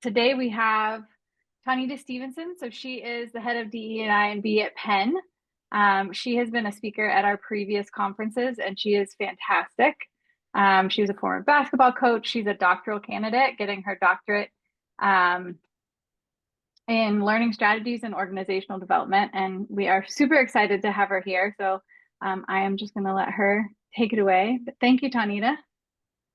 Today we have Taunita Stephenson. So she is the head of DE&I and B at Penn. She has been a speaker at our previous conferences and she is fantastic. She was a former basketball coach. She's a doctoral candidate getting her doctorate um, in learning strategies and organizational development. And we are super excited to have her here. So I am just going to let her take it away. But thank you, Taunita.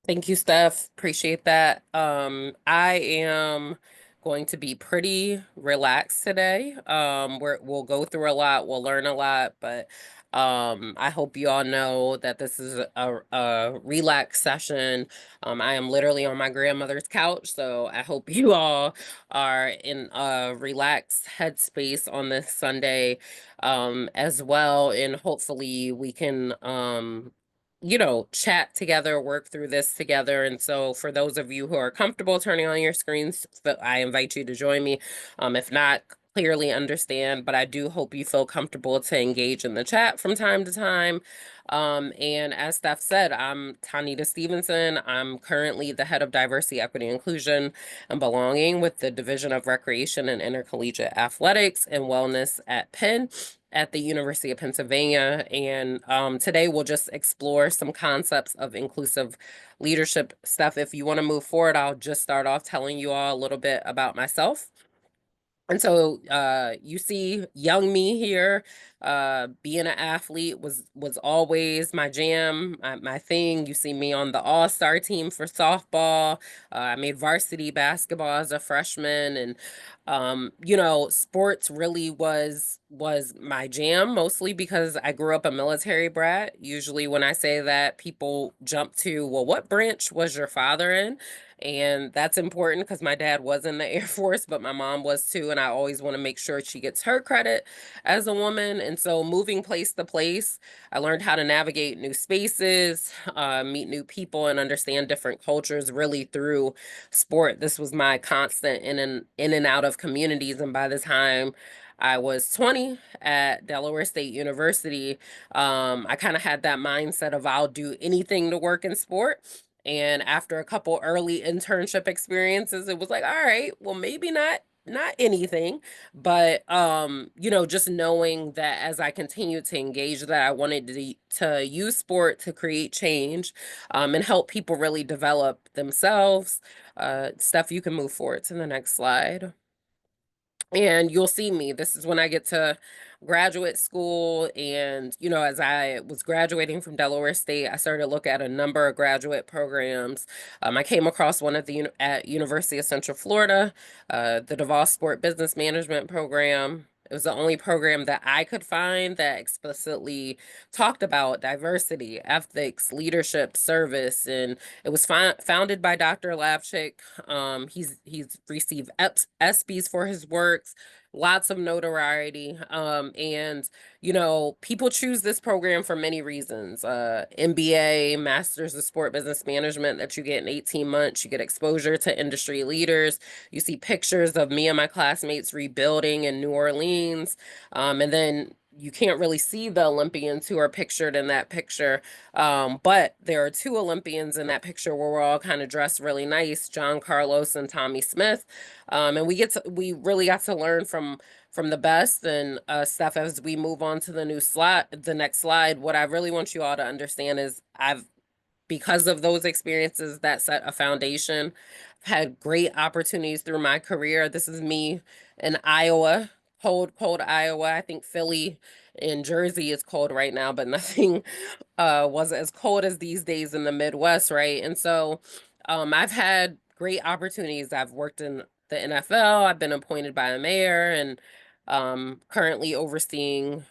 Thank you, Steph. Appreciate that. I am going to be pretty relaxed today. We'll go through a lot, we'll learn a lot, but I hope you all know that this is a relaxed session. I am literally on my grandmother's couch, so I hope you all are in a relaxed headspace on this Sunday, as well, and hopefully we can chat together, work through this together. And so for those of you who are comfortable turning on your screens, I invite you to join me. If not, clearly understand, but I do hope you feel comfortable to engage in the chat from time to time. And as Steph said, I'm Taunita Stephenson. I'm currently the head of diversity, equity, inclusion, and belonging with the Division of Recreation and Intercollegiate Athletics and Wellness at Penn at the University of Pennsylvania. And today we'll just explore some concepts of inclusive leadership stuff. If you want to move forward, I'll just start off telling you all a little bit about myself. And so you see young me here. Being an athlete was always my jam, my thing. You see me on the all-star team for softball. I made varsity basketball as a freshman, and sports really was my jam, mostly because I grew up a military brat. Usually when I say that, people jump to, well, what branch was your father in? And that's important because my dad was in the Air Force, but my mom was too. And I always want to make sure she gets her credit as a woman. And so moving place to place, I learned how to navigate new spaces, meet new people, and understand different cultures really through sport. This was my constant in and out of communities. And by the time I was 20 at Delaware State University, I kind of had that mindset of I'll do anything to work in sport. And after a couple early internship experiences, it was like, all right, well, maybe not anything, but just knowing that as I continued to engage that I wanted to use sport to create change, and help people really develop themselves. Steph, you can move forward to the next slide. And you'll see me. This is when I get to graduate school. And, as I was graduating from Delaware State, I started to look at a number of graduate programs. I came across one at University of Central Florida, the DeVos Sport Business Management program. It was the only program that I could find that explicitly talked about diversity, ethics, leadership, service, and it was founded by Dr. Lapchick. He's received ESPYs for his works, lots of notoriety. And people choose this program for many reasons. MBA, Masters of Sport Business Management that you get in 18 months. You get exposure to industry leaders. You see pictures of me and my classmates rebuilding in New Orleans. And then you can't really see the Olympians who are pictured in that picture. But there are two Olympians in that picture where we're all kind of dressed really nice, John Carlos and Tommy Smith. And we really got to learn from the best. And Steph, as we move on to the next slide, what I really want you all to understand is because of those experiences that set a foundation, I've had great opportunities through my career. This is me in Iowa, cold Iowa. I think Philly and Jersey is cold right now, but nothing was as cold as these days in the Midwest, right? And so I've had great opportunities. I've worked in the NFL. I've been appointed by a mayor and currently overseeing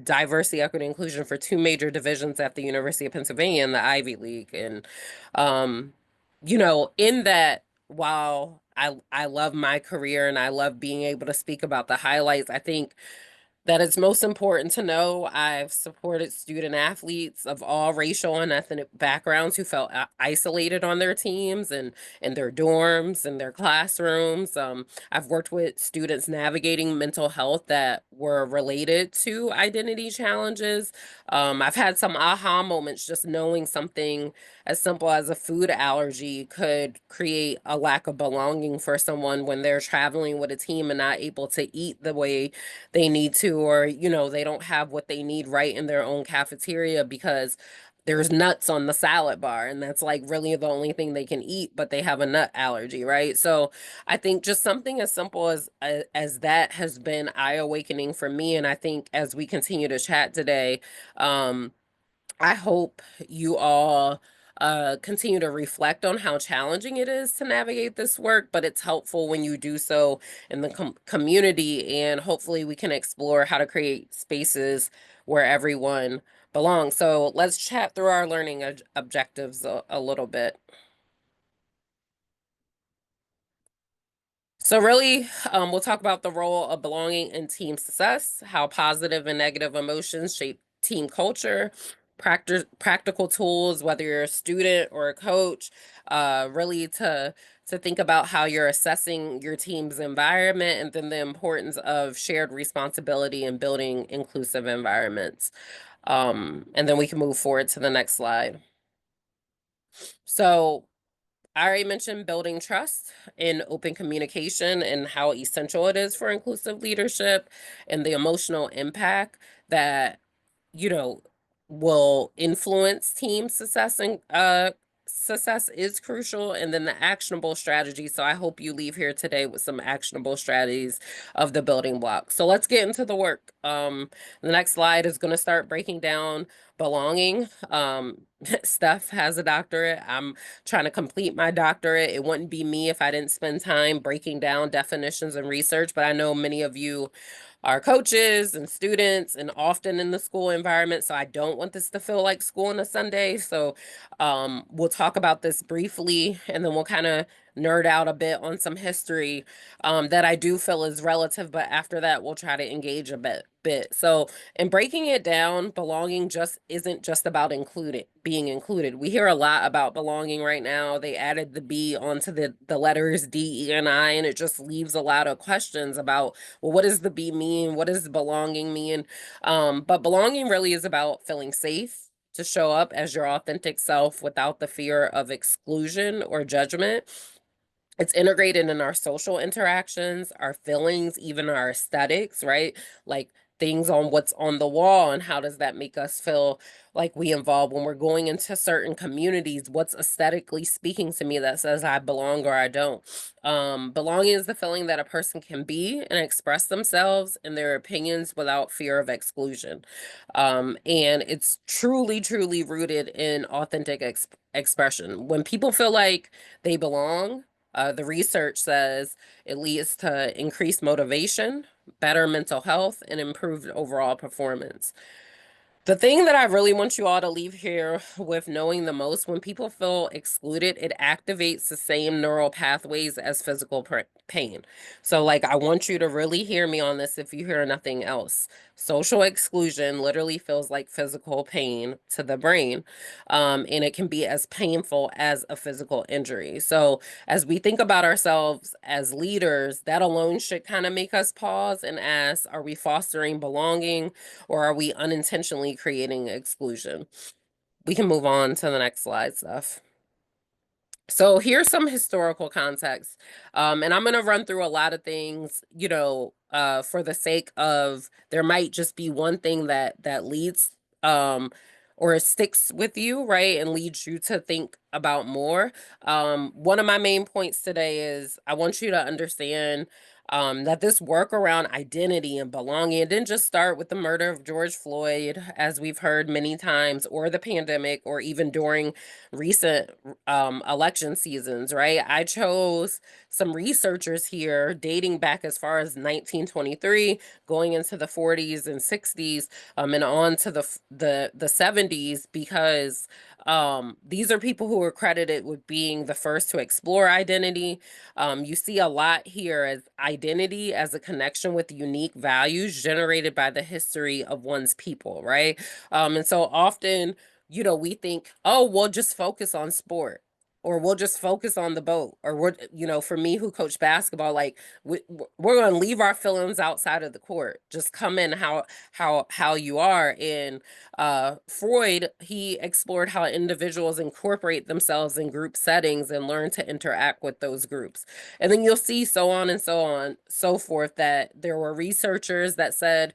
diversity, equity, inclusion for two major divisions at the University of Pennsylvania in the Ivy League. And um, in that, while I love my career and I love being able to speak about the highlights, I think that it's most important to know I've supported student athletes of all racial and ethnic backgrounds who felt isolated on their teams and in their dorms and their classrooms. I've worked with students navigating mental health that were related to identity challenges. I've had some aha moments just knowing something as simple as a food allergy could create a lack of belonging for someone when they're traveling with a team and not able to eat the way they need to, or, they don't have what they need right in their own cafeteria because there's nuts on the salad bar and that's like really the only thing they can eat, but they have a nut allergy, right? So I think just something as simple as that has been eye awakening for me. And I think as we continue to chat today, um I hope you all continue to reflect on how challenging it is to navigate this work, but it's helpful when you do so in the community, and hopefully we can explore how to create spaces where everyone belongs. So let's chat through our learning objectives a little bit. So really, we'll talk about the role of belonging in team success, how positive and negative emotions shape team culture, practical tools, whether you're a student or a coach, really to think about how you're assessing your team's environment, and then the importance of shared responsibility and building inclusive environments. And then we can move forward to the next slide. So I already mentioned building trust in open communication and how essential it is for inclusive leadership, and the emotional impact that, you know, will influence team success, and success is crucial. And then the actionable strategy. So I hope you leave here today with some actionable strategies of the building blocks. So let's get into the work. The next slide is going to start breaking down belonging. Steph has a doctorate. I'm trying to complete my doctorate. It wouldn't be me if I didn't spend time breaking down definitions and research, but I know many of you are coaches and students and often in the school environment. So I don't want this to feel like school on a Sunday. So we'll talk about this briefly, and then we'll kind of nerd out a bit on some history that I do feel is relative. But after that, we'll try to engage a bit. So in breaking it down, belonging just isn't just about being included. We hear a lot about belonging right now. They added the B onto the letters D, E, and I, and it just leaves a lot of questions about, well, what does the B mean? What does belonging mean? But belonging really is about feeling safe to show up as your authentic self without the fear of exclusion or judgment. It's integrated in our social interactions, our feelings, even our aesthetics, right? Like things on what's on the wall, and how does that make us feel like we involve when we're going into certain communities? What's aesthetically speaking to me that says I belong or I don't? Belonging is the feeling that a person can be and express themselves and their opinions without fear of exclusion. And it's truly, truly rooted in authentic expression. When people feel like they belong, the research says it leads to increased motivation, better mental health, and improved overall performance. The thing that I really want you all to leave here with knowing the most, when people feel excluded, it activates the same neural pathways as physical pain. So, like, I want you to really hear me on this if you hear nothing else. Social exclusion literally feels like physical pain to the brain, and it can be as painful as a physical injury. So, as we think about ourselves as leaders, that alone should kind of make us pause and ask, are we fostering belonging, or are we unintentionally creating exclusion? We can move on to the next slide, Steph. So here's some historical context. And I'm going to run through a lot of things, for the sake of there might just be one thing that leads or sticks with you, right? And leads you to think about more. One of my main points today is I want you to understand that this work around identity and belonging, it didn't just start with the murder of George Floyd, as we've heard many times, or the pandemic, or even during recent election seasons, right? I chose some researchers here dating back as far as 1923, going into the 40s and 60s, and on to the 70s, because these are people who are credited with being the first to explore identity. You see a lot here as identity as a connection with unique values generated by the history of one's people, right? And so often, we think, oh, we'll just focus on sport. or we'll just focus on the boat, or we're, for me who coach basketball, like we're going to leave our feelings outside of the court, just come in how you are. And Freud, he explored how individuals incorporate themselves in group settings and learn to interact with those groups. And then you'll see so on, so forth, that there were researchers that said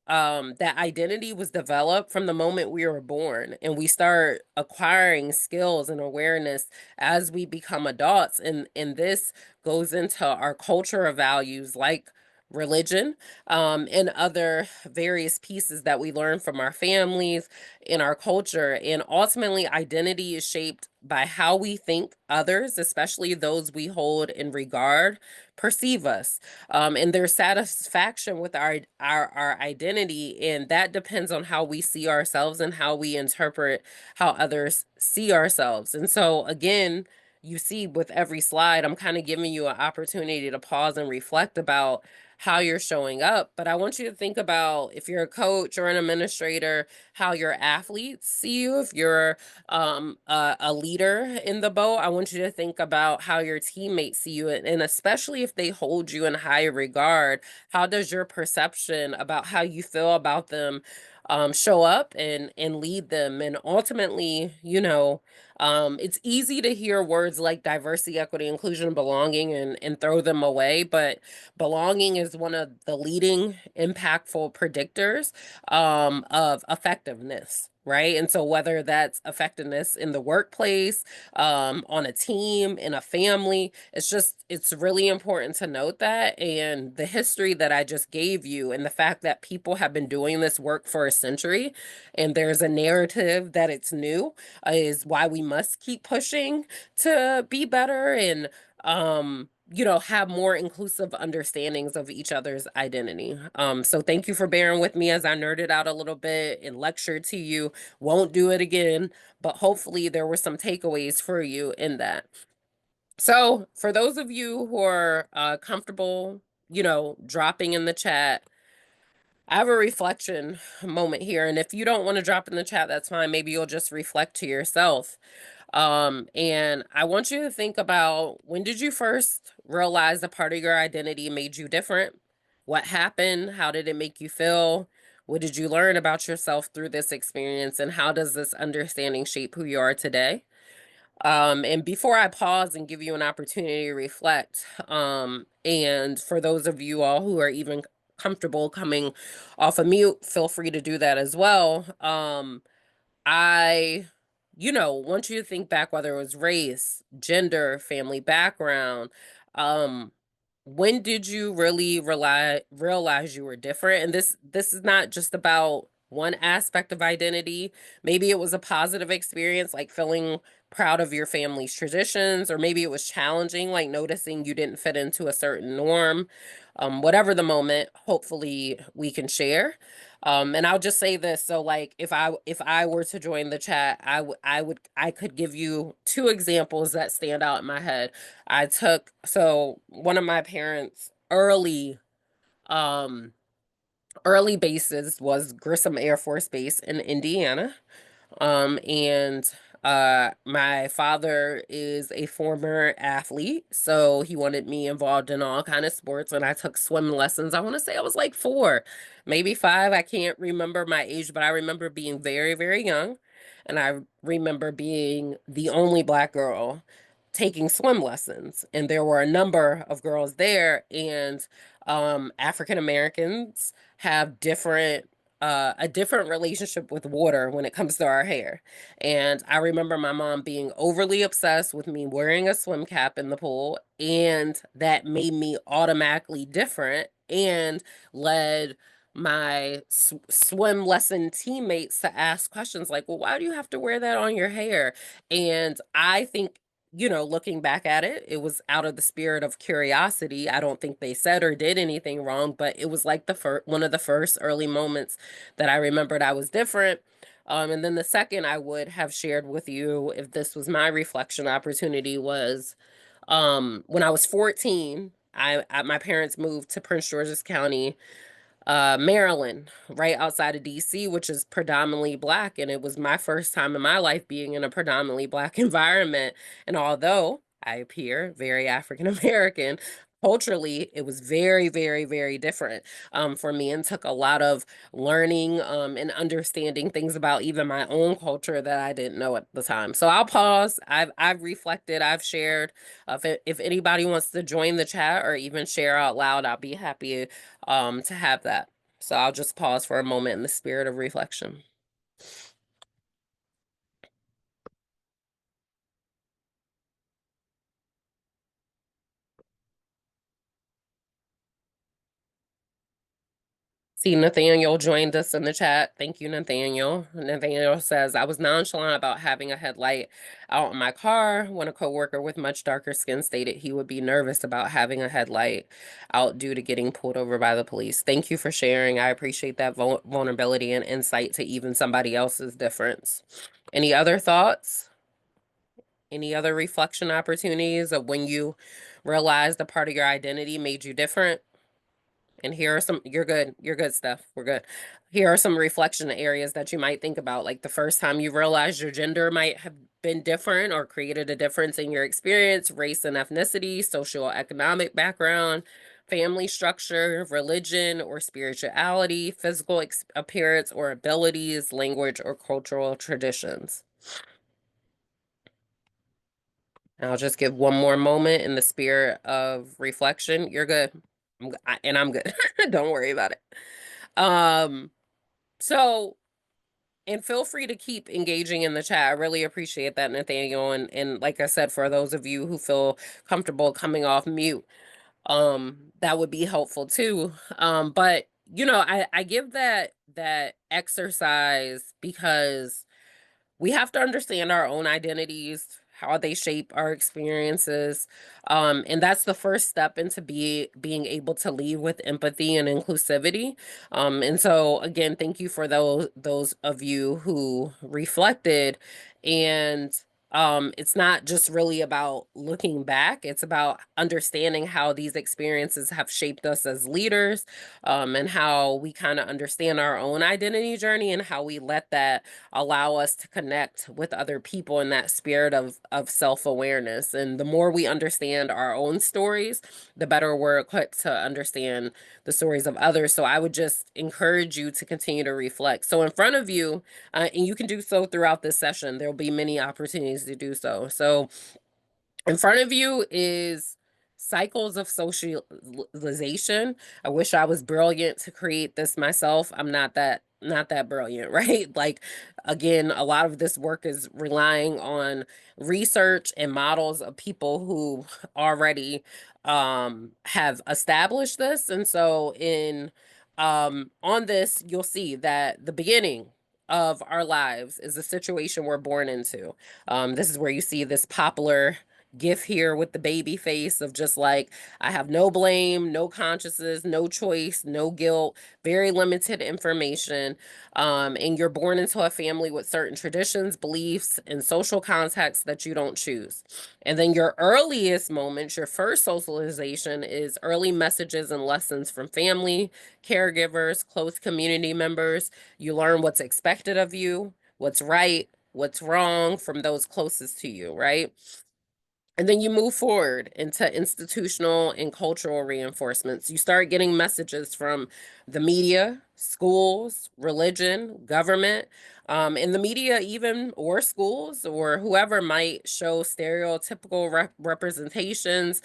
that identity was developed from the moment we were born, and we start acquiring skills and awareness as we become adults. And this goes into our cultural values, like religion, and other various pieces that we learn from our families in our culture. And ultimately, identity is shaped by how we think others, especially those we hold in regard, perceive us, and their satisfaction with our identity. And that depends on how we see ourselves and how we interpret how others see ourselves. And so again, you see with every slide, I'm kind of giving you an opportunity to pause and reflect about how you're showing up. But I want you to think about, if you're a coach or an administrator, how your athletes see you. If you're a leader in the boat, I want you to think about how your teammates see you, and especially if they hold you in high regard, how does your perception about how you feel about them show up and lead them? And ultimately, it's easy to hear words like diversity, equity, inclusion, belonging, and throw them away, but belonging is one of the leading impactful predictors of effectiveness, right? And so whether that's effectiveness in the workplace, on a team, in a family, it's really important to note that. And the history that I just gave you, and the fact that people have been doing this work for a century, and there's a narrative that it's new, is why we must keep pushing to be better and have more inclusive understandings of each other's identity. So thank you for bearing with me as I nerded out a little bit and lectured to you. Won't do it again, but hopefully there were some takeaways for you in that. So for those of you who are comfortable, dropping in the chat, I have a reflection moment here. And if you don't want to drop in the chat, that's fine. Maybe you'll just reflect to yourself. And I want you to think about, when did you first realize a part of your identity made you different? What happened? How did it make you feel? What did you learn about yourself through this experience? And how does this understanding shape who you are today? And before I pause and give you an opportunity to reflect, and for those of you all who are even comfortable coming off of mute, feel free to do that as well. I, want you to think back, whether it was race, gender, family background. Um, when did you really realize you were different? And this is not just about one aspect of identity. Maybe it was a positive experience, like feeling proud of your family's traditions, or maybe it was challenging, like noticing you didn't fit into a certain norm. Whatever the moment, hopefully we can share. And I'll just say this. So like if I were to join the chat, I could give you two examples that stand out in my head. So one of my parents' um early bases was Grissom Air Force Base in Indiana. And my father is a former athlete, so he wanted me involved in all kind of sports, and I took swim lessons. I want to say I was like 4, maybe 5. I can't remember my age, but I remember being very, very young, and I remember being the only Black girl taking swim lessons, and there were a number of girls there. And African Americans have a different relationship with water when it comes to our hair. And I remember my mom being overly obsessed with me wearing a swim cap in the pool, and that made me automatically different and led my swim lesson teammates to ask questions like, well, why do you have to wear that on your hair? And I think, looking back at it, it was out of the spirit of curiosity. I don't think they said or did anything wrong, but it was like one of the first early moments that I remembered I was different. And then the second I would have shared with you, if this was my reflection opportunity, was when I was 14. My parents moved to Prince George's County, Maryland, right outside of DC, which is predominantly Black. And it was my first time in my life being in a predominantly Black environment. And although I appear very African American, culturally, it was very, very, very different for me, and took a lot of learning and understanding things about even my own culture that I didn't know at the time. So I'll pause. I've reflected. I've shared. If anybody wants to join the chat or even share out loud, I'll be happy to have that. So I'll just pause for a moment in the spirit of reflection. See, Nathaniel joined us in the chat. Thank you, Nathaniel. Nathaniel says, I was nonchalant about having a headlight out in my car when a coworker with much darker skin stated he would be nervous about having a headlight out due to getting pulled over by the police. Thank you for sharing. I appreciate that vulnerability and insight to even somebody else's difference. Any other thoughts? Any other reflection opportunities of when you realized a part of your identity made you different? And here are some, you're good. You're good, Steph. We're good. Here are some reflection areas that you might think about. Like the first time you realized your gender might have been different or created a difference in your experience, race and ethnicity, social economic background, family structure, religion or spirituality, physical appearance or abilities, language or cultural traditions. I'll just give one more moment in the spirit of reflection. You're good. And I'm good. Don't worry about it. Um, so, and feel free to keep engaging in the chat. I really appreciate that, Nathaniel. And like I said, for those of you who feel comfortable coming off mute, that would be helpful too. But I give that exercise because we have to understand our own identities, how they shape our experiences. And that's the first step into being able to lead with empathy and inclusivity. And so again, thank you for those of you who reflected. And it's not just really about looking back, it's about understanding how these experiences have shaped us as leaders, and how we kind of understand our own identity journey and how we let that allow us to connect with other people in that spirit of self-awareness. And the more we understand our own stories, the better we're equipped to understand the stories of others. So I would just encourage you to continue to reflect. So in front of you, and you can do so throughout this session, there'll be many opportunities to do so. So in front of you is cycles of socialization. I wish I was brilliant to create this myself. I'm not that brilliant, right? Like again, a lot of this work is relying on research and models of people who already have established this. And so in on this, you'll see that the beginning of our lives is a situation we're born into. This is where you see this popular gif here with the baby face of just like, I have no blame, no consciences, no choice, no guilt, very limited information. And you're born into a family with certain traditions, beliefs, and social contexts that you don't choose. And then your earliest moments, your first socialization is early messages and lessons from family, caregivers, close community members. You learn what's expected of you, what's right, what's wrong from those closest to you, right? And then you move forward into institutional and cultural reinforcements. You start getting messages from the media, schools, religion, government, and the media, even or schools or whoever might show stereotypical representations.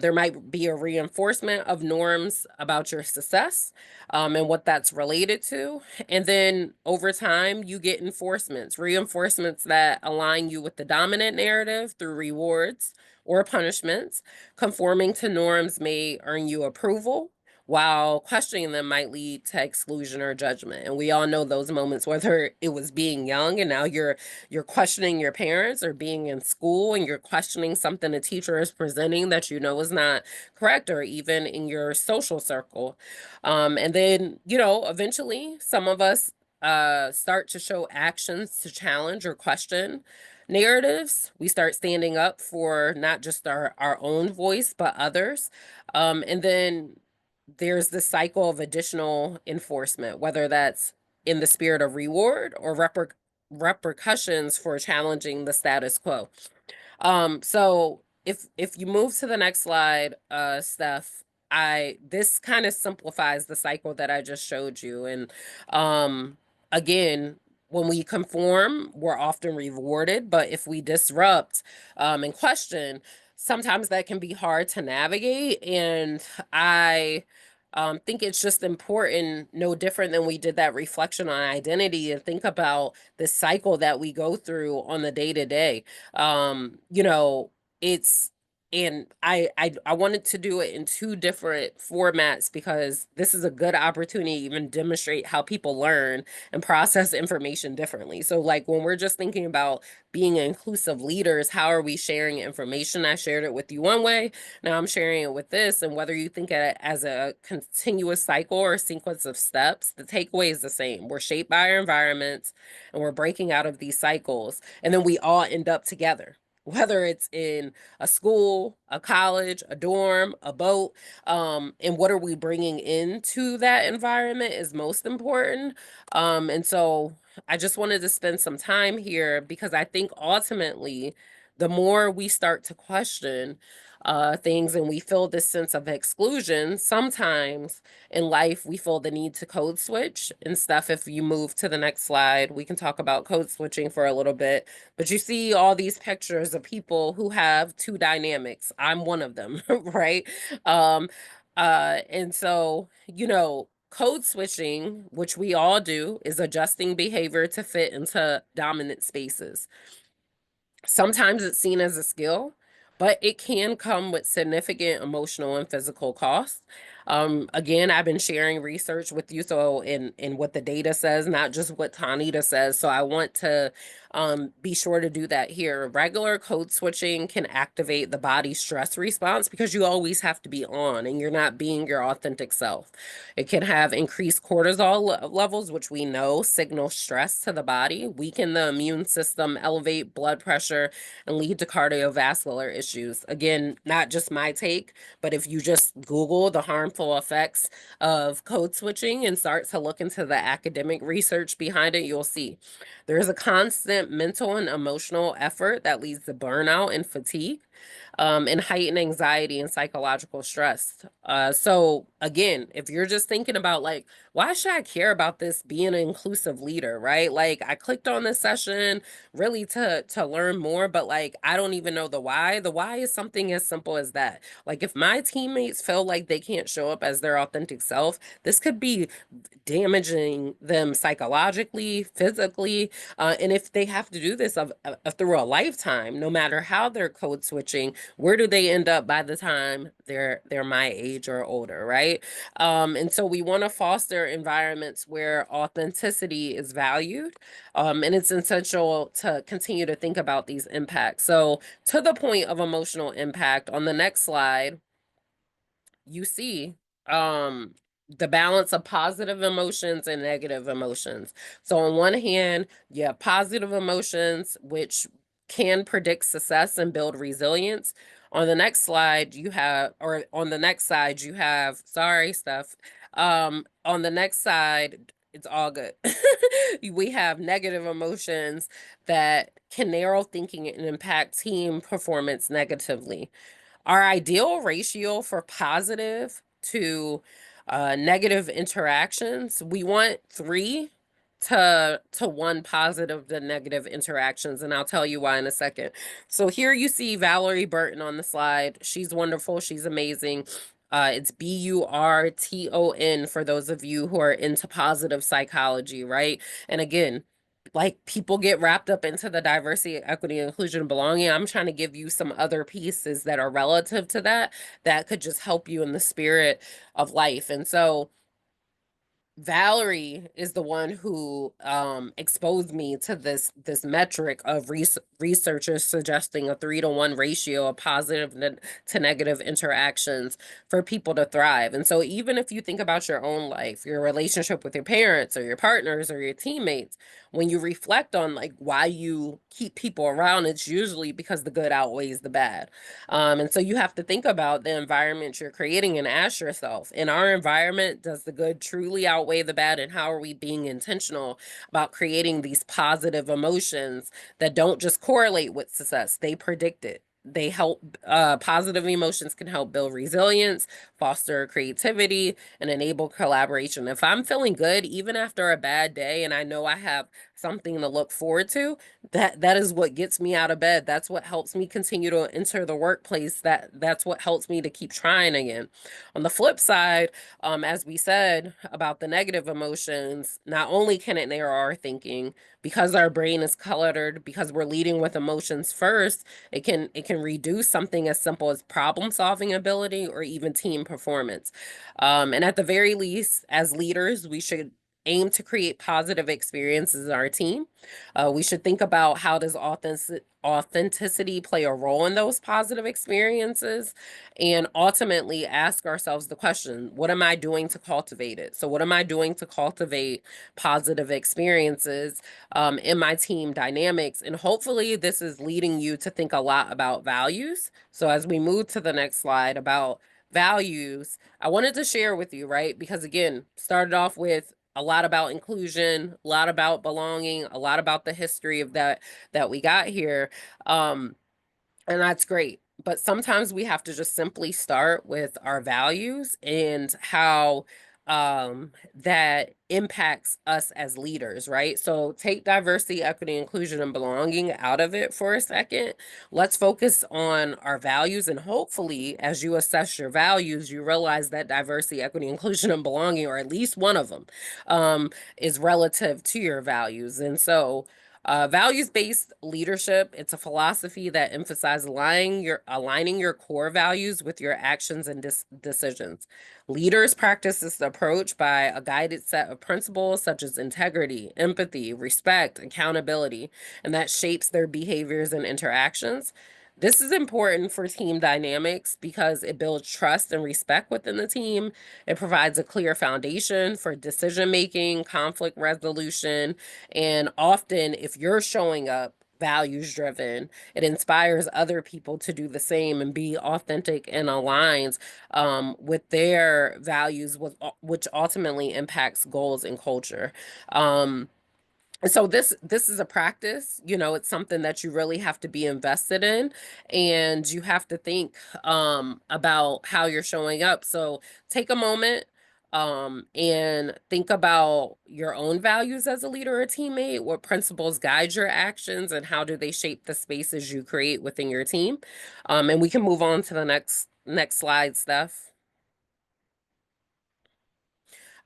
There might be a reinforcement of norms about your success, and what that's related to. And then over time, you get reinforcements that align you with the dominant narrative through rewards or punishments. Conforming to norms may earn you approval, while questioning them might lead to exclusion or judgment. And we all know those moments, whether it was being young and now you're questioning your parents, or being in school and you're questioning something a teacher is presenting that you know is not correct, or even in your social circle. And then, eventually some of us start to show actions to challenge or question narratives. We start standing up for not just our own voice, but others. And then there's this cycle of additional enforcement, whether that's in the spirit of reward or repercussions for challenging the status quo. So if you move to the next slide, Steph, I this kind of simplifies the cycle that I just showed you. And again, when we conform, we're often rewarded, but if we disrupt and question, sometimes that can be hard to navigate. And I think it's just important, no different than we did that reflection on identity, and think about the cycle that we go through on the day to day. You know, it's and I wanted to do it in two different formats because this is a good opportunity to even demonstrate how people learn and process information differently. So like when we're just thinking about being inclusive leaders, how are we sharing information? I shared it with you one way. Now I'm sharing it with this. And whether you think of it as a continuous cycle or a sequence of steps, the takeaway is the same. We're shaped by our environments and we're breaking out of these cycles. And then we all end up together, whether it's in a school, a college, a dorm, a boat. And what are we bringing into that environment is most important. And so I just wanted to spend some time here because I think ultimately, the more we start to question things and we feel this sense of exclusion, sometimes in life we feel the need to code switch and stuff. If you move to the next slide, we can talk about code switching for a little bit. But you see all these pictures of people who have two dynamics. I'm one of them, right? Um, and so, code switching, which we all do, is adjusting behavior to fit into dominant spaces. Sometimes it's seen as a skill, but it can come with significant emotional and physical costs. Again, I've been sharing research with you, so in what the data says, not just what Taunita says. So I want to be sure to do that here. Regular code switching can activate the body's stress response because you always have to be on and you're not being your authentic self. It can have increased cortisol levels, which we know signal stress to the body, weaken the immune system, elevate blood pressure, and lead to cardiovascular issues. Again, not just my take, but if you just Google the harmful effects of code switching and start to look into the academic research behind it, you'll see there's a constant mental and emotional effort that leads to burnout and fatigue, and heightened anxiety and psychological stress. So again, if you're just thinking about like, why should I care about this being an inclusive leader, right? Like I clicked on this session really to learn more, but like I don't even know the why. The why is something as simple as that. Like if my teammates feel like they can't show up as their authentic self, this could be damaging them psychologically, physically, and if they have to do this through a lifetime, no matter how they're code switching, where do they end up by the time they're my age or older, right? And so we want to foster environments where authenticity is valued, and it's essential to continue to think about these impacts. So to the point of emotional impact, on the next slide, you see um the balance of positive emotions and negative emotions. So on one hand, you have positive emotions, which can predict success and build resilience. On the next slide, you have, or on the next side, you have, sorry, Steph. On the next side, it's all good. We have negative emotions that can narrow thinking and impact team performance negatively. Our ideal ratio for positive to negative interactions, we want 3 to 1 positive to negative interactions, and I'll tell you why in a second. So here you see Valerie Burton on the slide. She's wonderful. She's amazing. It's Burton for those of you who are into positive psychology, right? And again, like people get wrapped up into the diversity, equity, inclusion, and belonging. I'm trying to give you some other pieces that are relative to that that could just help you in the spirit of life. And so Valerie is the one who exposed me to this metric of researchers suggesting a 3-to-1 ratio of positive to negative interactions for people to thrive. And so even if you think about your own life, your relationship with your parents or your partners or your teammates, when you reflect on like why you keep people around, it's usually because the good outweighs the bad. And so you have to think about the environment you're creating and ask yourself, in our environment, does the good truly outweigh the bad? And how are we being intentional about creating these positive emotions that don't just correlate with success, they predict it. They help, positive emotions can help build resilience, foster creativity, and enable collaboration. If I'm feeling good, even after a bad day, and I know I have something to look forward to, that is what gets me out of bed. That's what helps me continue to enter the workplace. That's what helps me to keep trying again. On the flip side, as we said about the negative emotions, not only can it narrow our thinking because our brain is cluttered, because we're leading with emotions first, it can reduce something as simple as problem solving ability or even team performance. And at the very least, as leaders, we should aim to create positive experiences in our team. We should think about how does authenticity play a role in those positive experiences, and ultimately ask ourselves the question, what am I doing to cultivate it? So what am I doing to cultivate positive experiences in my team dynamics? And hopefully this is leading you to think a lot about values. So as we move to the next slide about values, I wanted to share with you, right? Because again, started off with a lot about inclusion, a lot about belonging, a lot about the history of that we got here. Um, and that's great. But sometimes we have to just simply start with our values and how that impacts us as leaders, right? So take diversity, equity, inclusion, and belonging out of it for a second. Let's focus on our values. And hopefully, as you assess your values, you realize that diversity, equity, inclusion, and belonging, or at least one of them, is relative to your values. And so values-based leadership, it's a philosophy that emphasizes aligning your core values with your actions and decisions. Leaders practice this approach by a guided set of principles such as integrity, empathy, respect, accountability, and that shapes their behaviors and interactions. This is important for team dynamics because it builds trust and respect within the team. It provides a clear foundation for decision making, conflict resolution, and often, if you're showing up values driven, it inspires other people to do the same and be authentic and aligns with their values, which ultimately impacts goals and culture. Um, so this is a practice, it's something that you really have to be invested in, and you have to think about how you're showing up. So take a moment and think about your own values as a leader or teammate. What principles guide your actions, and how do they shape the spaces you create within your team? And we can move on to the next slide, Steph.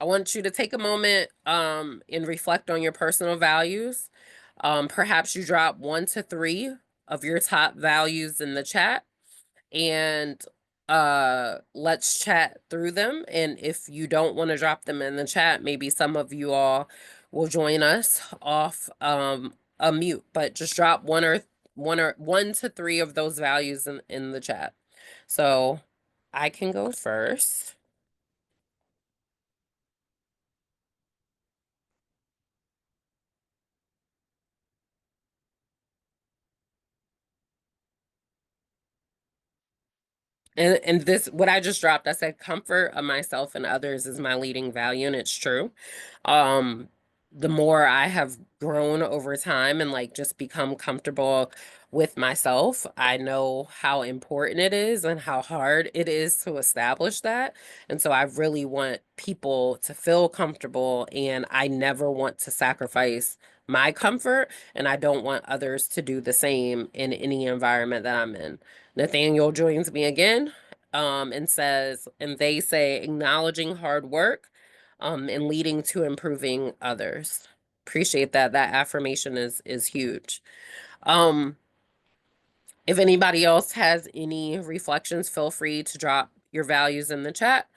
I want you to take a moment and reflect on your personal values. Perhaps you drop 1 to 3 of your top values in the chat, and let's chat through them. And if you don't want to drop them in the chat, maybe some of you all will join us off a mute, but just drop 1 to 3 of those values in the chat. So I can go first. And this, what I just dropped, I said comfort of myself and others is my leading value, and it's true. Um, the more I have grown over time and like just become comfortable with myself, I know how important it is and how hard it is to establish that. And so I really want people to feel comfortable, and I never want to sacrifice my comfort, and I don't want others to do the same in any environment that I'm in. Nathaniel joins me again, and they say, acknowledging hard work, and leading to improving others. Appreciate that. That affirmation is huge. Um, if anybody else has any reflections, feel free to drop your values in the chat.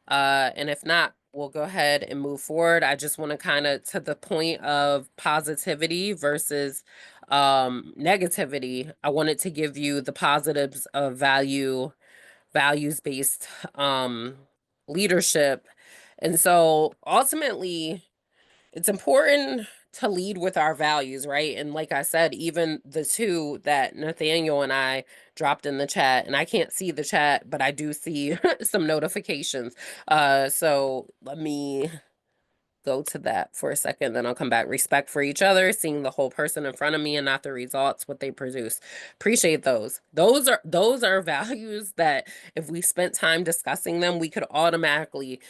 And if not, we'll go ahead and move forward. I just want to kind of to the point of positivity versus negativity. I wanted to give you the positives of values-based um leadership. And so ultimately, it's important to lead with our values, right? And like I said, even the two that Nathaniel and I dropped in the chat, and I can't see the chat, but I do see some notifications. So let me go to that for a second, then I'll come back. Respect for each other, seeing the whole person in front of me and not the results, what they produce. Appreciate those. Those are values that if we spent time discussing them, we could automatically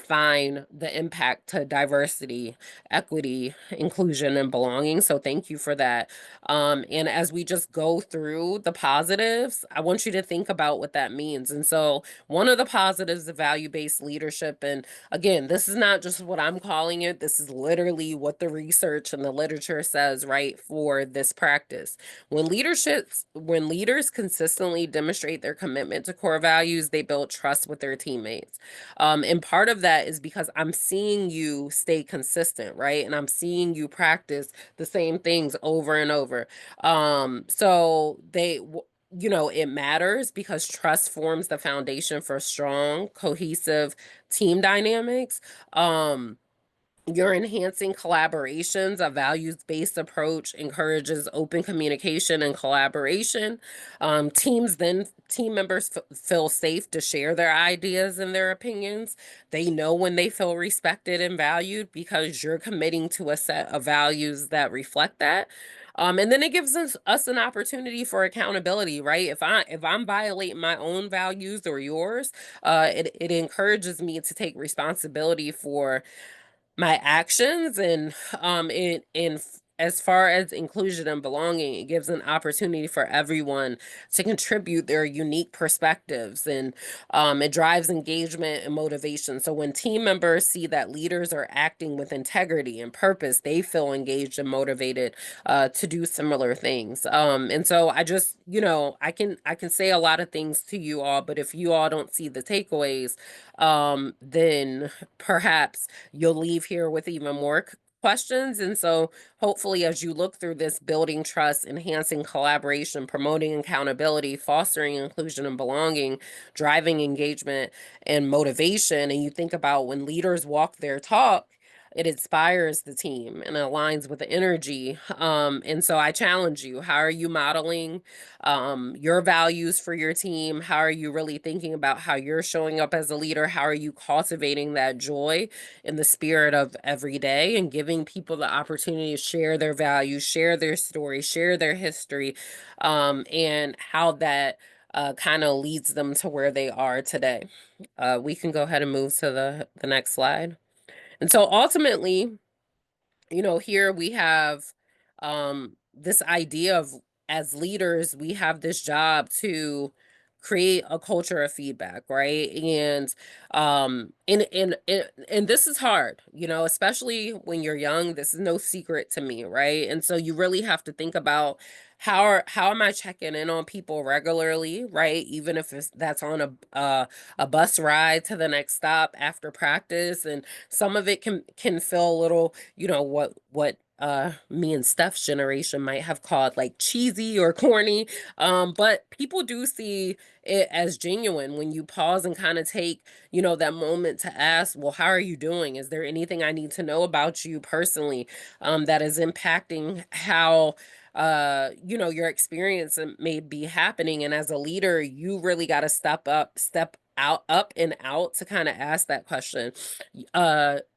find the impact to diversity, equity, inclusion, and belonging. So thank you for that. And as we just go through the positives, I want you to think about what that means. And so one of the positives of value-based leadership, and again, this is not just what I'm calling it. This is literally what the research and the literature says, right, for this practice. When leaders consistently demonstrate their commitment to core values, they build trust with their teammates. And part of that is because I'm seeing you stay consistent, right? And I'm seeing you practice the same things over and over. So it matters because trust forms the foundation for strong, cohesive team dynamics. Um, you're enhancing collaborations. A values-based approach encourages open communication and collaboration. Team members feel safe to share their ideas and their opinions. They know when they feel respected and valued because you're committing to a set of values that reflect that. And then it gives us an opportunity for accountability, right? If I'm violating my own values or yours, it encourages me to take responsibility for my actions. And as far as inclusion and belonging, it gives an opportunity for everyone to contribute their unique perspectives. And it drives engagement and motivation. So when team members see that leaders are acting with integrity and purpose, they feel engaged and motivated to do similar things. And so I just, I can say a lot of things to you all, but if you all don't see the takeaways, then perhaps you'll leave here with even more questions. And so hopefully, as you look through this, building trust, enhancing collaboration, promoting accountability, fostering inclusion and belonging, driving engagement and motivation, and you think about when leaders walk their talk, it inspires the team and aligns with the energy. And so I challenge you, how are you modeling your values for your team? How are you really thinking about how you're showing up as a leader? How are you cultivating that joy in the spirit of every day and giving people the opportunity to share their values, share their story, share their history, and how that kind of leads them to where they are today. We can go ahead and move to the next slide. And so ultimately, here we have this idea of, as leaders, we have this job to create a culture of feedback, right? And this is hard, especially when you're young. This is no secret to me, right? And so you really have to think about how am I checking in on people regularly, right? Even if that's on a bus ride to the next stop after practice. And some of it can feel a little, what me and Steph's generation might have called like cheesy or corny. But people do see it as genuine when you pause and kind of take, that moment to ask, well, how are you doing? Is there anything I need to know about you personally that is impacting how your experience may be happening? And as a leader, you really got to step out, up and out, to kind of ask that question.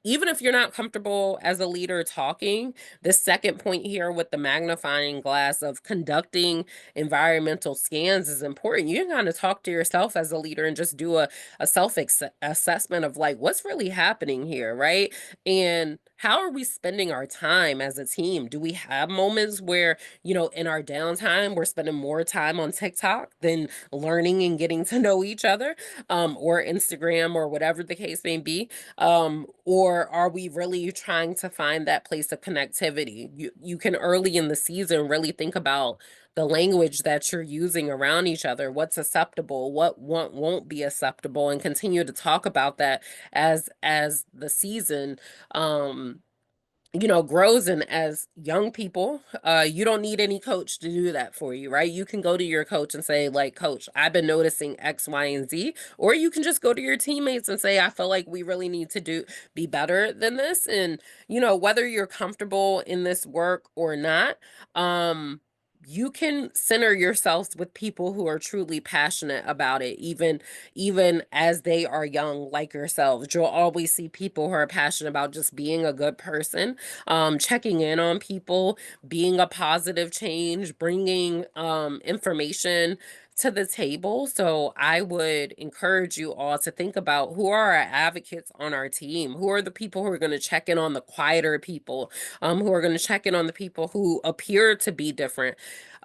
Even if you're not comfortable as a leader talking, the second point here with the magnifying glass of conducting environmental scans is important. You can kind of talk to yourself as a leader and just do a self assessment of like, what's really happening here, right? And how are we spending our time as a team? Do we have moments where, in our downtime, we're spending more time on TikTok than learning and getting to know each other, or Instagram, or whatever the case may be? Or are we really trying to find that place of connectivity? You can early in the season really think about the language that you're using around each other, what's acceptable, what won't be acceptable, and continue to talk about that as the season grows. And as young people, you don't need any coach to do that for you, right? You can go to your coach and say, like, coach, I've been noticing X, Y, and Z. Or you can just go to your teammates and say, I feel like we really need to be better than this. And, whether you're comfortable in this work or not, you can center yourselves with people who are truly passionate about it, even as they are young like yourselves. You'll always see people who are passionate about just being a good person, checking in on people, being a positive change, bringing information to the table. So I would encourage you all to think about, who are our advocates on our team? Who are the people who are going to check in on the quieter people, who are going to check in on the people who appear to be different?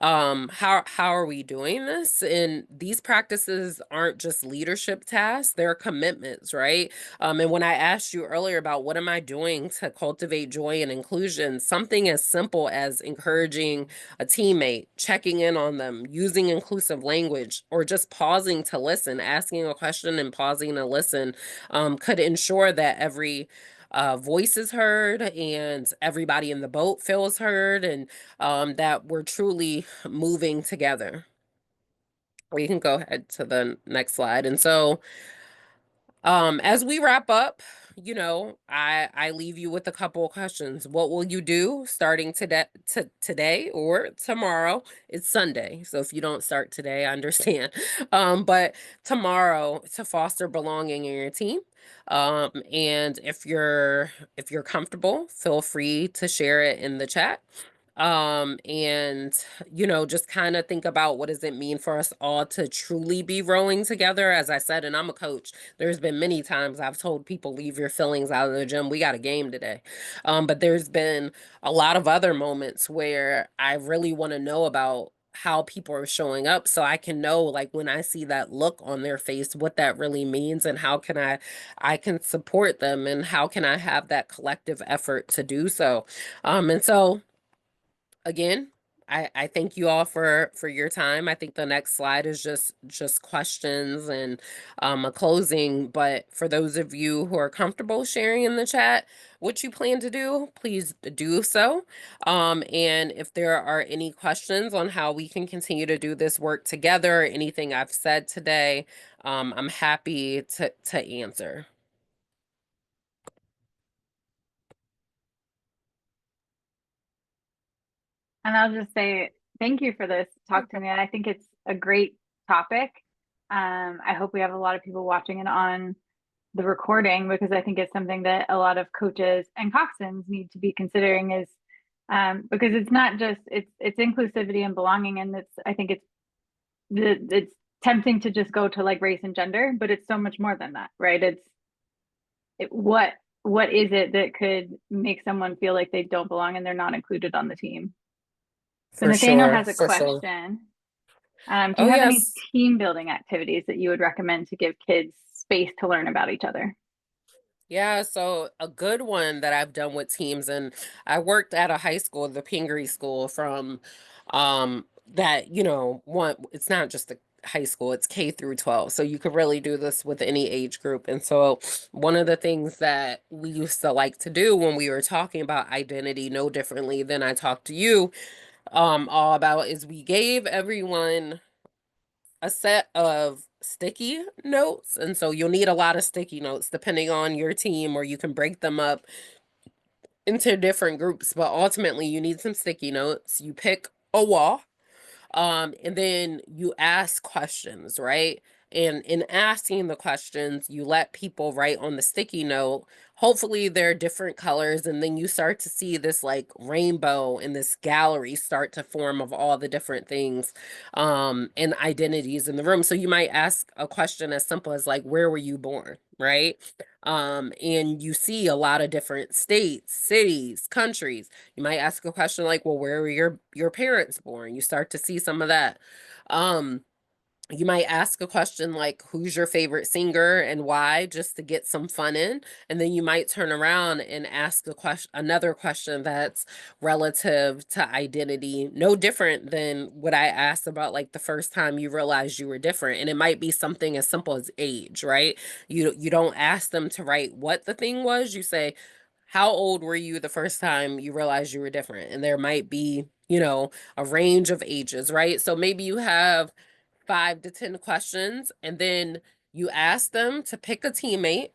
How are we doing this? And these practices aren't just leadership tasks, they're commitments, right? And when I asked you earlier about what am I doing to cultivate joy and inclusion, something as simple as encouraging a teammate, checking in on them, using inclusive language, or just pausing to listen, asking a question and pausing to listen, could ensure that every voice is heard and everybody in the boat feels heard, and that we're truly moving together. We can go ahead to the next slide. And so, as we wrap up, I leave you with a couple of questions. What will you do starting today or tomorrow? It's Sunday, so if you don't start today, I understand. But tomorrow, to foster belonging in your team. And if you're comfortable, feel free to share it in the chat. And just kind of think about, what does it mean for us all to truly be rowing together? As I said, and I'm a coach, there's been many times I've told people, leave your feelings out of the gym. We got a game today. But there's been a lot of other moments where I really want to know about how people are showing up, so I can know, like, when I see that look on their face, what that really means, and how can I can support them, and how can I have that collective effort to do so. And so, again, I thank you all for your time. I think the next slide is just questions and a closing. But for those of you who are comfortable sharing in the chat what you plan to do, please do so. And if there are any questions on how we can continue to do this work together, anything I've said today, I'm happy to answer. And I'll just say thank you for this talk to me. I think it's a great topic. I hope we have a lot of people watching it on the recording, because I think it's something that a lot of coaches and coxswains need to be considering, is because it's not just it's inclusivity and belonging, and it's I think it's tempting to just go to like race and gender, but it's so much more than that, right? What is it that could make someone feel like they don't belong and they're not included on the team? So For Nathaniel sure, has a for sure. question. Do Oh, you have any yes. team building activities that you would recommend to give kids space to learn about each other? Yeah, so a good one that I've done with teams, and I worked at a high school, the Pingree School, from that, one, it's not just a high school, it's K through 12. So you could really do this with any age group. And so one of the things that we used to like to do when we were talking about identity, no differently than I talked to you all about, is we gave everyone a set of sticky notes. And so you'll need a lot of sticky notes depending on your team, or you can break them up into different groups. But ultimately, you need some sticky notes. You pick a wall, and then you ask questions, right? And in asking the questions, you let people write on the sticky note. Hopefully, they're different colors, and then you start to see this like rainbow and this gallery start to form of all the different things, and identities in the room. So you might ask a question as simple as like, "Where were you born?" Right? And you see a lot of different states, cities, countries. You might ask a question like, well, where were your parents born? You start to see some of that. Um, You might ask a question like, who's your favorite singer and why, just to get some fun in. And then you might turn around and ask another question that's relative to identity, no different than what I asked about like the first time you realized you were different. And it might be something as simple as age, right? You don't ask them to write what the thing was. You say, how old were you the first time you realized you were different? And there might be, a range of ages, right? So maybe you have 5 to 10 questions, and then you ask them to pick a teammate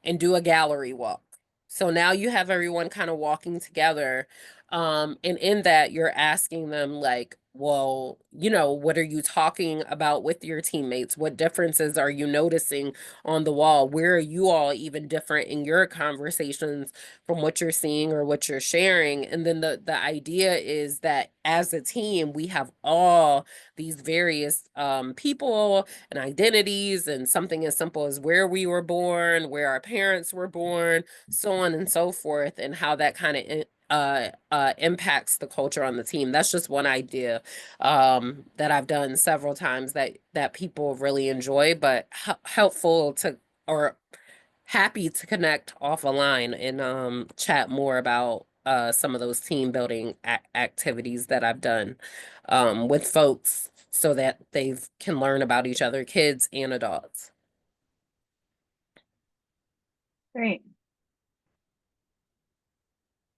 and do a gallery walk. So now you have everyone kind of walking together. And in that, you're asking them, like, well, what are you talking about with your teammates? What differences are you noticing on the wall? Where are you all even different in your conversations from what you're seeing or what you're sharing? And then the idea is that as a team, we have all these various people and identities, and something as simple as where we were born, where our parents were born, so on and so forth, and how that kind of impacts the culture on the team. That's just one idea that I've done several times that people really enjoy, but helpful to, or happy to connect off a line and chat more about some of those team building activities that I've done with folks so that they can learn about each other, kids and adults. Great.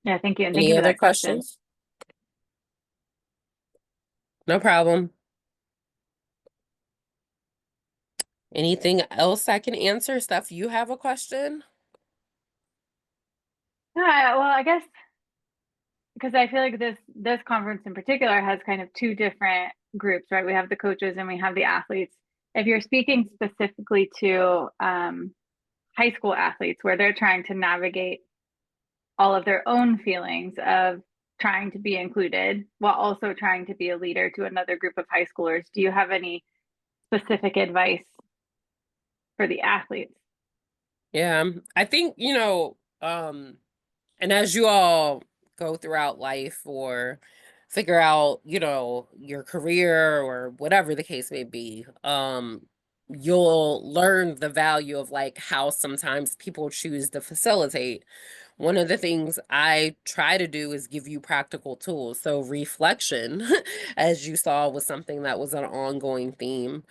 Yeah, thank you. And thank you Any for other that question. questions? No problem. Anything else I can answer? Steph, you have a question? Yeah, well, I guess because I feel like this conference in particular has kind of two different groups, right? We have the coaches and we have the athletes. If you're speaking specifically to high school athletes where they're trying to navigate all of their own feelings of trying to be included while also trying to be a leader to another group of high schoolers, do you have any specific advice for the athletes? Yeah, I think, and as you all go throughout life or figure out, your career or whatever the case may be, you'll learn the value of like how sometimes people choose to facilitate. One of the things I try to do is give you practical tools. So reflection, as you saw, was something that was an ongoing theme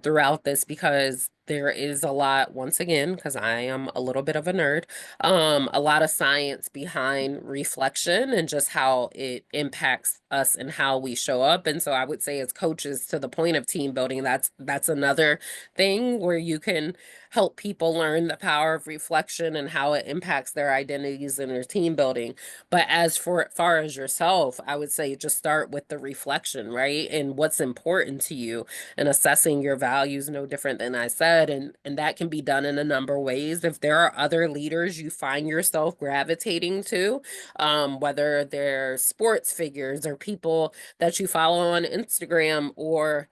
throughout this, because there is a lot, once again, because I am a little bit of a nerd, a lot of science behind reflection and just how it impacts us and how we show up. And so I would say as coaches, to the point of team building, that's another thing where you can help people learn the power of reflection and how it impacts their identities and their team building. But as for far as yourself, I would say just start with the reflection, right? And what's important to you, and assessing your values, no different than I said. And that can be done in a number of ways. If there are other leaders you find yourself gravitating to, whether they're sports figures or people that you follow on Instagram, or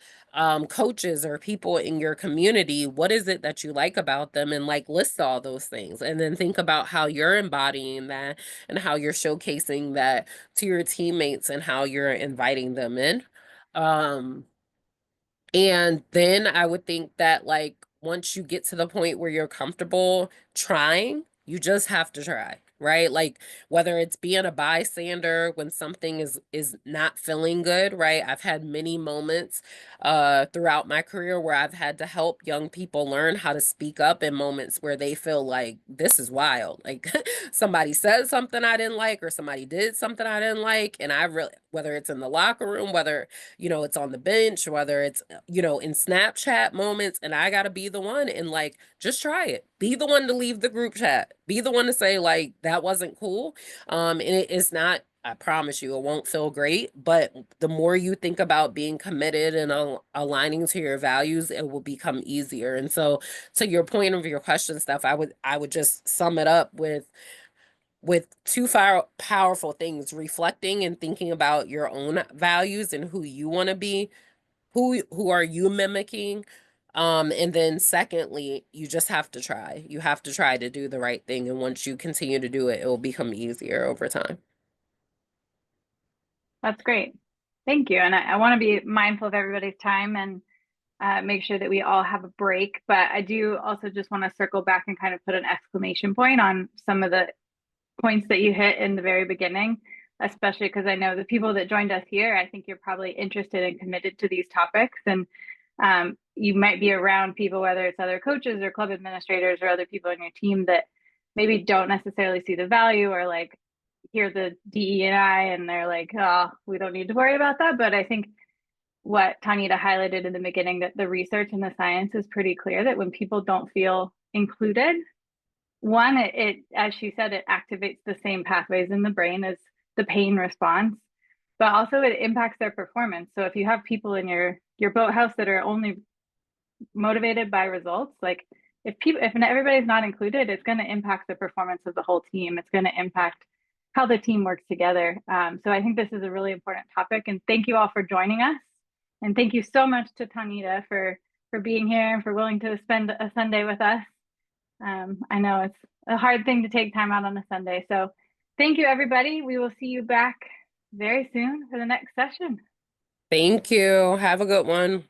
coaches or people in your community, what is it that you like about them? And like list all those things. And then think about how you're embodying that and how you're showcasing that to your teammates and how you're inviting them in. Um, and then I would think that like once you get to the point where you're comfortable trying, you just have to try, right? Like whether it's being a bystander when something is not feeling good, right? I've had many moments throughout my career where I've had to help young people learn how to speak up in moments where they feel like this is wild. Like somebody said something I didn't like, or somebody did something I didn't like, and I really, whether it's in the locker room, whether it's on the bench, whether it's, in Snapchat moments, and I gotta be the one and like just try it. Be the one to leave the group chat. Be the one to say like that wasn't cool. And it's not. I promise you, it won't feel great. But the more you think about being committed and aligning to your values, it will become easier. And so, to your point of your question stuff, I would just sum it up with two powerful things: reflecting and thinking about your own values and who you want to be, who are you mimicking, and then secondly, you just have to try. You have to try to do the right thing, and once you continue to do it, it will become easier over time. That's great. Thank you. And I want to be mindful of everybody's time. And make sure that we all have a break. But I do also just want to circle back and kind of put an exclamation point on some of the points that you hit in the very beginning, especially because I know the people that joined us here, I think you're probably interested and committed to these topics. And you might be around people, whether it's other coaches or club administrators or other people on your team that maybe don't necessarily see the value or like hear the DE&I and they're like, oh, we don't need to worry about that. But I think what Taunita highlighted in the beginning, that the research and the science is pretty clear that when people don't feel included, one, it as she said, it activates the same pathways in the brain as the pain response, but also it impacts their performance. So if you have people in your boathouse that are only motivated by results, like if everybody's not included, it's going to impact the performance of the whole team. It's going to impact how the team works together. So I think this is a really important topic, and thank you all for joining us. And thank you so much to Taunita for being here and for willing to spend a Sunday with us. I know it's a hard thing to take time out on a Sunday. So thank you, everybody. We will see you back very soon for the next session. Thank you. Have a good one.